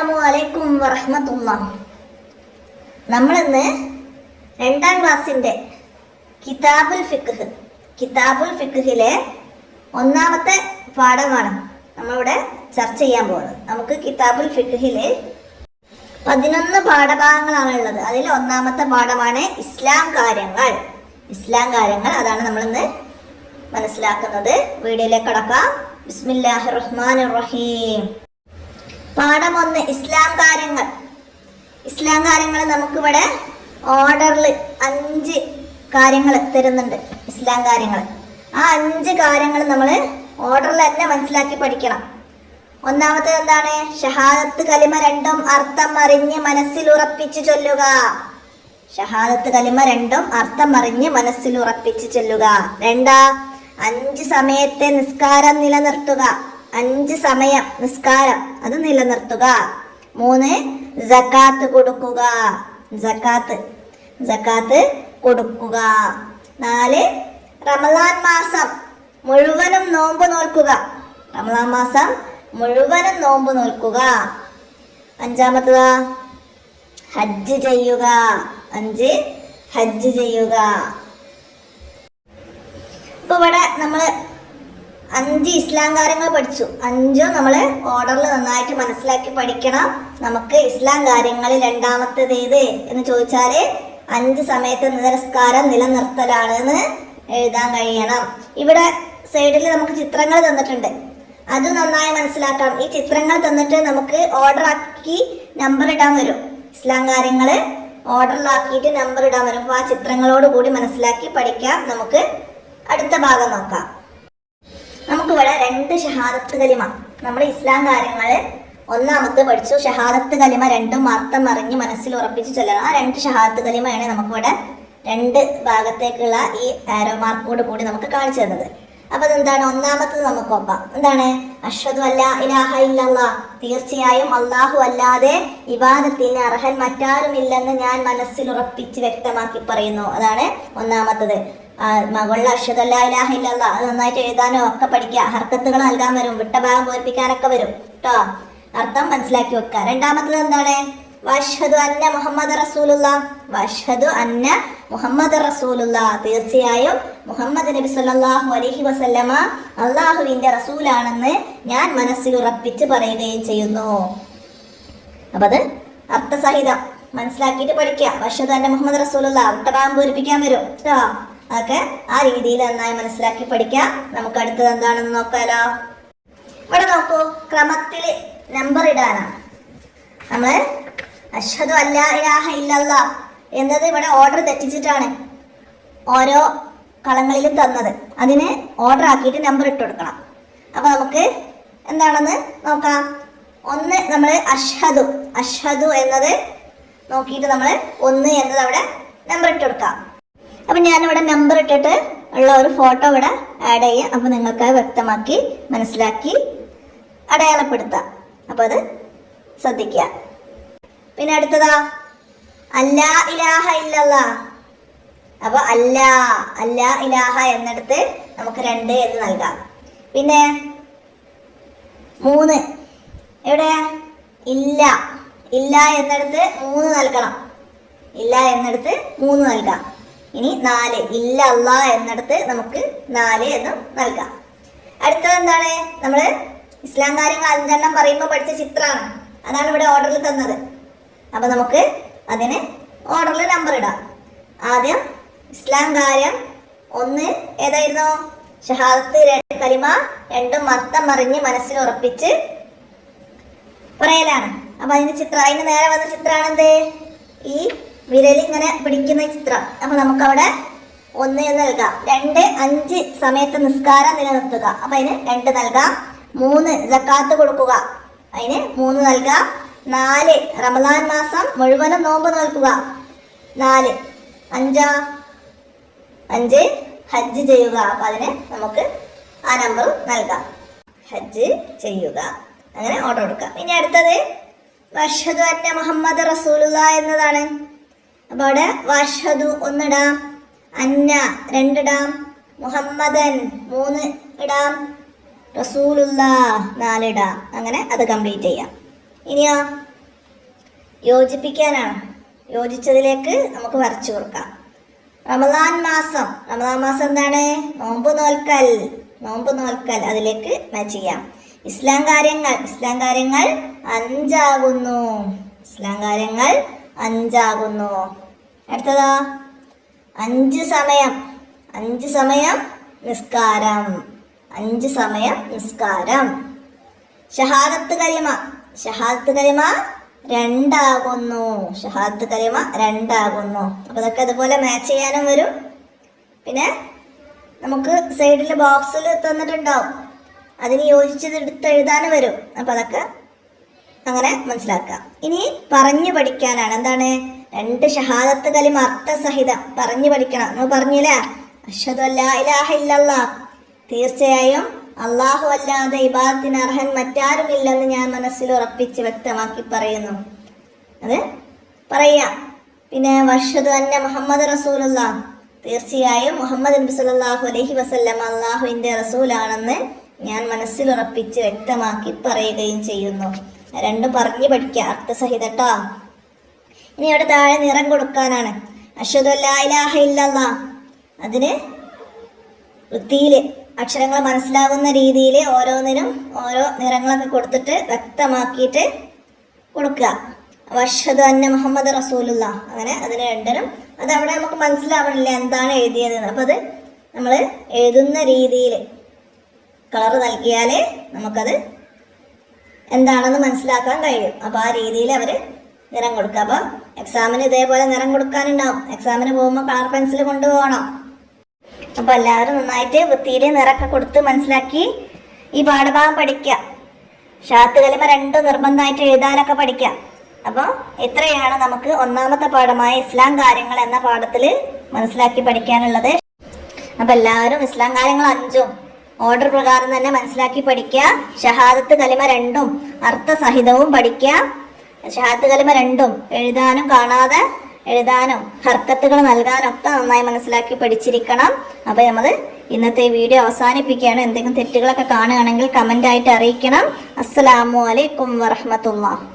അസ്സലാമു അലൈക്കും വറഹ്മത്തുള്ളാഹി. നമ്മളിന്ന് 2ാം ക്ലാസ്സിൻ്റെ കിതാബുൽ ഫിഖ്ഹിലെ 1ാമത്തെ പാഠമാണ് നമ്മളിവിടെ ചർച്ച ചെയ്യാൻ പോകുന്നത്. നമുക്ക് കിതാബുൽ ഫിഖ്ഹിലെ 11 പാഠഭാഗങ്ങളാണ് ഉള്ളത്. അതിൽ 1ാമത്തെ പാഠമാണ് ഇസ്ലാം കാര്യങ്ങൾ. അതാണ് നമ്മളിന്ന് മനസ്സിലാക്കുന്നത്. വീഡിയോയിലേക്ക് കടക്കാം. ബിസ്മില്ലാഹിർ റഹ്മാനിർ റഹീം. പാഠം 1, ഇസ്ലാം കാര്യങ്ങൾ. നമുക്കിവിടെ ഓർഡറിൽ 5 കാര്യങ്ങൾ തരുന്നുണ്ട്. ഇസ്ലാം കാര്യങ്ങൾ, ആ 5 കാര്യങ്ങൾ നമ്മൾ ഓർഡറിൽ തന്നെ മനസ്സിലാക്കി പഠിക്കണം. 1ാമത്തേത് എന്താണ്? ഷഹാദത്ത് കലിമ രണ്ടും അർത്ഥം അറിഞ്ഞ് മനസ്സിൽ ഉറപ്പിച്ച് ചൊല്ലുക. ഷഹാദത്ത് കലിമ രണ്ടും അർത്ഥം അറിഞ്ഞ് മനസ്സിൽ ഉറപ്പിച്ച് ചൊല്ലുക. 2, 5 സമയത്തെ നിസ്കാരം നിലനിർത്തുക. 5 സമയം നിസ്കാരം അത് നിലനിർത്തുക. 3, സകാത്ത് കൊടുക്കുക. സകാത്ത് കൊടുക്കുക. 4, റമദാൻ മാസം മുഴുവനും നോമ്പ് നോൽക്കുക. 5ാമത്തേത് ഹജ്ജ് ചെയ്യുക. 5, ഹജ്ജ് ചെയ്യുക. ഇപ്പൊ ഇവിടെ നമ്മൾ 5 ഇസ്ലാം കാര്യങ്ങൾ പഠിച്ചു. 5ഉം നമ്മൾ ഓർഡറിൽ നന്നായിട്ട് മനസ്സിലാക്കി പഠിക്കണം. നമുക്ക് ഇസ്ലാം കാര്യങ്ങളിൽ 2ാമത്തേത് ഏത് എന്ന് ചോദിച്ചാല് 5 സമയത്ത് നിസ്കാരം നിലനിർത്തലാണ് എന്ന് എഴുതാൻ കഴിയണം. ഇവിടെ സൈഡിൽ നമുക്ക് ചിത്രങ്ങൾ തന്നിട്ടുണ്ട്, അത് നന്നായി മനസ്സിലാക്കാം. ഈ ചിത്രങ്ങൾ തന്നിട്ട് നമുക്ക് ഓർഡർ ആക്കി നമ്പർ ഇടാൻ വരും. ഇസ്ലാം കാര്യങ്ങൾ ഓർഡറിലാക്കിയിട്ട് നമ്പർ ഇടാൻ വരും. അപ്പോൾ ആ ചിത്രങ്ങളോട് കൂടി മനസ്സിലാക്കി പഠിക്കാം. നമുക്ക് അടുത്ത ഭാഗം നോക്കാം. നമുക്കിവിടെ 2 ഷഹാദത്ത് കലിമ. നമ്മൾ ഇസ്ലാം കാര്യങ്ങൾ 1ാമത്തെ പഠിച്ചു. ഷഹാദത്ത് കലിമ രണ്ടും അർത്ഥം അറിഞ്ഞ് മനസ്സിൽ ഉറപ്പിച്ച് ചൊല്ലണം. ആ 2 ഷഹാദത്ത് കലിമയാണ് നമുക്കിവിടെ 2 ഭാഗത്തേക്കുള്ള ഈ ആരോ മാർക്കോട് കൂടി നമുക്ക് കാണിച്ചു തന്നത്. അപ്പൊ അതെന്താണ്? 1ാമത്തത് നമുക്ക് നോക്കാം. എന്താണ്? അഷ്ഹദു അല്ലാ ഇലാഹ ഇല്ലല്ലാഹ്, തീർച്ചയായും അല്ലാഹു അല്ലാതെ ഇബാദത്തിന് അർഹൻ മറ്റാരുമില്ലെന്ന് ഞാൻ മനസ്സിൽ ഉറപ്പിച്ച് വ്യക്തമാക്കി പറയുന്നു. അതാണ് 1ാമത്തത്. മകളുടെ അഷ്ഹദു അല്ലാ ഇലാഹ ഇല്ലല്ലാഹ് അത് നന്നായിട്ട് എഴുതാനോ ഒക്കെ പഠിക്കുക. ഹർക്കത്തുകൾ നൽകാൻ വരും, വിട്ട ഭാഗം പൂരിപ്പിക്കാനൊക്കെ വരും കേട്ടോ. അർത്ഥം മനസ്സിലാക്കി വെക്കുക. 2ാമത്തത് എന്താണ്? വഅഷ്ഹദു അന്ന മുഹമ്മദ് റസൂലുള്ളാഹ്, തീർച്ചയായും മുഹമ്മദ് നബി സല്ലല്ലാഹു അലൈഹി വസല്ലമ അല്ലാഹുവിന്റെ റസൂലാണെന്ന് ഞാൻ മനസ്സിൽ ഉറപ്പിച്ച് പറയുകയും ചെയ്യുന്നു. അപ്പൊ അത് അർത്ഥസഹിതം മനസ്സിലാക്കിയിട്ട് പഠിക്കുക. വഅഷ്ഹദു അന്ന മുഹമ്മദ് റസൂലുള്ളാഹ്, വിട്ട ഭാഗം പൂരിപ്പിക്കാൻ വരും കേട്ടോ. അതൊക്കെ ആ രീതിയിൽ നന്നായി മനസ്സിലാക്കി പഠിക്കാം. നമുക്ക് അടുത്തത് എന്താണെന്ന് നോക്കാലോ. ഇവിടെ നോക്കൂ, ക്രമത്തിൽ നമ്പർ ഇടാനാണ്. നമ്മൾ അഷ്ഹദു അല്ലാ ഇലാഹ ഇല്ലല്ലാഹ് എന്നത് ഇവിടെ ഓർഡർ തെറ്റിച്ചിട്ടാണ് ഓരോ കളങ്ങളിലും തന്നത്. അതിന് ഓർഡർ ആക്കിയിട്ട് നമ്പർ ഇട്ട് കൊടുക്കണം. അപ്പൊ നമുക്ക് എന്താണെന്ന് നോക്കാം. 1 നമ്മൾ അഷ്ഹദു എന്നത് നോക്കിയിട്ട് നമ്മൾ 1 എന്നത് അവിടെ നമ്പർ ഇട്ട് കൊടുക്കാം. അപ്പൊ ഞാനിവിടെ നമ്പർ ഇട്ടിട്ട് ഉള്ള ഒരു ഫോട്ടോ ഇവിടെ ആഡ് ചെയ്യാം. അപ്പൊ നിങ്ങൾക്ക് വ്യക്തമാക്കി മനസ്സിലാക്കി അടയാളപ്പെടുത്താം. അപ്പൊ അത് ശ്രദ്ധിക്കുക. പിന്നെ അടുത്തതാ അല്ലാ ഇലാഹ ഇല്ലല്ലാഹ്. അപ്പൊ അല്ലാ ഇലാഹ എന്നിടത്ത് നമുക്ക് 2 എന്ന് നൽകാം. പിന്നെ 3 എവിടെ? ഇല്ല എന്നിടത്ത് 3 നൽകണം. ഇല്ല എന്നിടത്ത് 3 നൽകാം. ഇനി 4 ഇല്ല അല്ലാഹ് എന്നിടത്ത് നമുക്ക് 4 എന്നും നൽകാം. അടുത്തത് എന്താണ്? നമ്മൾ ഇസ്ലാം കാര്യങ്ങൾ 5 പറയുമ്പോൾ പഠിച്ച ചിത്രമാണ്. അതാണ് ഇവിടെ ഓർഡറിൽ തന്നത്. അപ്പൊ നമുക്ക് അതിന് ഓർഡറിൽ നമ്പർ ഇടാം. ആദ്യം ഇസ്ലാം കാര്യം 1 ഏതായിരുന്നു? ഷഹാദത്ത് കലിമ രണ്ടും അർത്ഥം അറിഞ്ഞ് മനസ്സിൽ ഉറപ്പിച്ച് പറയലാണ്. അപ്പൊ അതിന് നേരെ വന്ന ചിത്രമാണ് എന്ത്? ഈ വിരൽ ഇങ്ങനെ പിടിക്കുന്ന ചിത്രം. അപ്പൊ നമുക്കവിടെ 1 എന്ന് നൽകാം. 2, 5 സമയത്ത് നിസ്കാരം നിലനിർത്തുക. അപ്പൊ അതിന് 2 നൽകാം. 3 സകാത്ത് കൊടുക്കുക. അതിന് 3 നൽകാം. 4 റമദാൻ മാസം മുഴുവനും നോമ്പ് നോൽക്കുക. 4. 5 ഹജ്ജ് ചെയ്യുക. അപ്പൊ അതിന് നമുക്ക് ആ നമ്പർ നൽകാം. ഹജ്ജ് ചെയ്യുക. അങ്ങനെ ഓർഡർ കൊടുക്കാം. ഇനി അടുത്തത് വഅഷ്ഹദു അന്ന മുഹമ്മദ് റസൂലുള്ളാഹ് എന്നതാണ്. അപ്പൊ അവിടെ വഅഷ്ഹദു 1 ഇടാം, അന്ന 2 ഇടാം, മുഹമ്മദൻ 3 ഇടാം, റസൂലുള്ളാഹ് 4 ഇടാം. അങ്ങനെ അത് കംപ്ലീറ്റ് ചെയ്യാം. ഇനിയോ യോജിപ്പിക്കാനാണ്. യോജിച്ചതിലേക്ക് നമുക്ക് വരച്ചു കൊടുക്കാം. റമദാൻ മാസം എന്താണ്? നോമ്പ് നോൽക്കൽ അതിലേക്ക് മാച്ച് ചെയ്യാം. ഇസ്ലാം കാര്യങ്ങൾ 5 ആകുന്നു. അടുത്തതാ 5 സമയം നിസ്കാരം. ഷഹാദത്ത് കലിമ 2 ആകുന്നു. അപ്പൊ ഇതൊക്കെ അതുപോലെ മാച്ച് ചെയ്യാനും വരും. പിന്നെ നമുക്ക് സൈഡിൽ ബോക്സിൽ തന്നിട്ടുണ്ടാവും, അതിന് യോജിച്ചത് എടുത്ത് എഴുതാനും വരും. അപ്പൊ അതൊക്കെ അങ്ങനെ മനസ്സിലാക്കാം. ഇനി പറഞ്ഞു പഠിക്കാനാണ്. എന്താണ്? 2 ഷഹാദത്ത് കലിമ അർത്ഥസഹിതം പറഞ്ഞു പഠിക്കണം. നമ്മൾ പറഞ്ഞില്ലേ, അഷ്ഹദു അല്ലാ ഇലാഹ ഇല്ലല്ലാഹ്, തീർച്ചയായും അള്ളാഹു അല്ലാതെ ഇബാദത്തിന് അർഹൻ മറ്റാരുമില്ലെന്ന് ഞാൻ മനസ്സിൽ ഉറപ്പിച്ച് വ്യക്തമാക്കി പറയുന്നു. അത് പറയാം. പിന്നെ വഅഷ്ഹദു അന്ന മുഹമ്മദ് റസൂലുള്ളാഹ്, തീർച്ചയായും മുഹമ്മദ് നബി സല്ലല്ലാഹു അലൈഹി വസല്ലം അള്ളാഹുവിന്റെ റസൂലാണെന്ന് ഞാൻ മനസ്സിൽ ഉറപ്പിച്ച് വ്യക്തമാക്കി പറയുകയും ചെയ്യുന്നു. 2 പറഞ്ഞു പഠിക്കുക അർത്ഥസഹിതട്ടോ. ഇനി അവിടെ താഴെ നിറം കൊടുക്കാനാണ്. അഷ്ഹദു അല്ലാ ഇലാഹ ഇല്ലല്ലാഹ്, അതിന് വൃത്തിയില് അക്ഷരങ്ങൾ മനസ്സിലാകുന്ന രീതിയിൽ ഓരോന്നിനും ഓരോ നിറങ്ങളൊക്കെ കൊടുത്തിട്ട് വ്യക്തമാക്കിയിട്ട് കൊടുക്കുക. വഅഷ്ഹദു അന്ന മുഹമ്മദ് റസൂലുള്ളാഹ്, അങ്ങനെ അതിന് 2നും അത് അവിടെ നമുക്ക് മനസ്സിലാവണില്ല എന്താണ് എഴുതിയത്. അപ്പം അത് നമ്മൾ എഴുതുന്ന രീതിയിൽ കളർ നൽകിയാൽ നമുക്കത് എന്താണെന്ന് മനസ്സിലാക്കാൻ കഴിയും. അപ്പോൾ ആ രീതിയിൽ അവർ നിറം കൊടുക്കുക. അപ്പോൾ എക്സാമിന് ഇതേപോലെ നിറം കൊടുക്കാനുണ്ടാവും. എക്സാമിന് പോകുമ്പോൾ കളർ പെൻസിൽ കൊണ്ടുപോകണം. അപ്പോൾ എല്ലാവരും നന്നായിട്ട് വൃത്തിയിൽ നിറമൊക്കെ കൊടുത്ത് മനസ്സിലാക്കി ഈ പാഠഭാഗം പഠിക്കുക. ഷഹാദത്ത് കലിമ 2 നിർബന്ധമായിട്ട് എഴുതാനൊക്കെ പഠിക്കുക. അപ്പോൾ ഇത്രയാണ് നമുക്ക് 1ാമത്തെ പാഠമായ ഇസ്ലാം കാര്യങ്ങൾ എന്ന പാഠത്തിൽ മനസ്സിലാക്കി പഠിക്കാനുള്ളത്. അപ്പോൾ എല്ലാവരും ഇസ്ലാം കാര്യങ്ങൾ 5ഉം ഓർഡർ പ്രകാരം തന്നെ മനസ്സിലാക്കി പഠിക്കുക. ഷഹാദത്ത് കലിമ 2ഉം അർത്ഥസഹിതവും പഠിക്കുക. ഷഹാദത്ത് കലിമ 2ഉം എഴുതാനും കാണാതെ എഴുതാനും ഹർക്കത്തുകൾ നൽകാനും ഒക്കെ നന്നായി മനസ്സിലാക്കി പഠിച്ചിരിക്കണം. അപ്പോൾ നമ്മൾ ഇന്നത്തെ വീഡിയോ അവസാനിപ്പിക്കുകയാണ്. എന്തെങ്കിലും തെറ്റുകളൊക്കെ കാണുകയാണെങ്കിൽ കമൻ്റായിട്ട് അറിയിക്കണം. അസ്സലാമു അലൈക്കും വറഹ്മത്തുള്ളാഹി.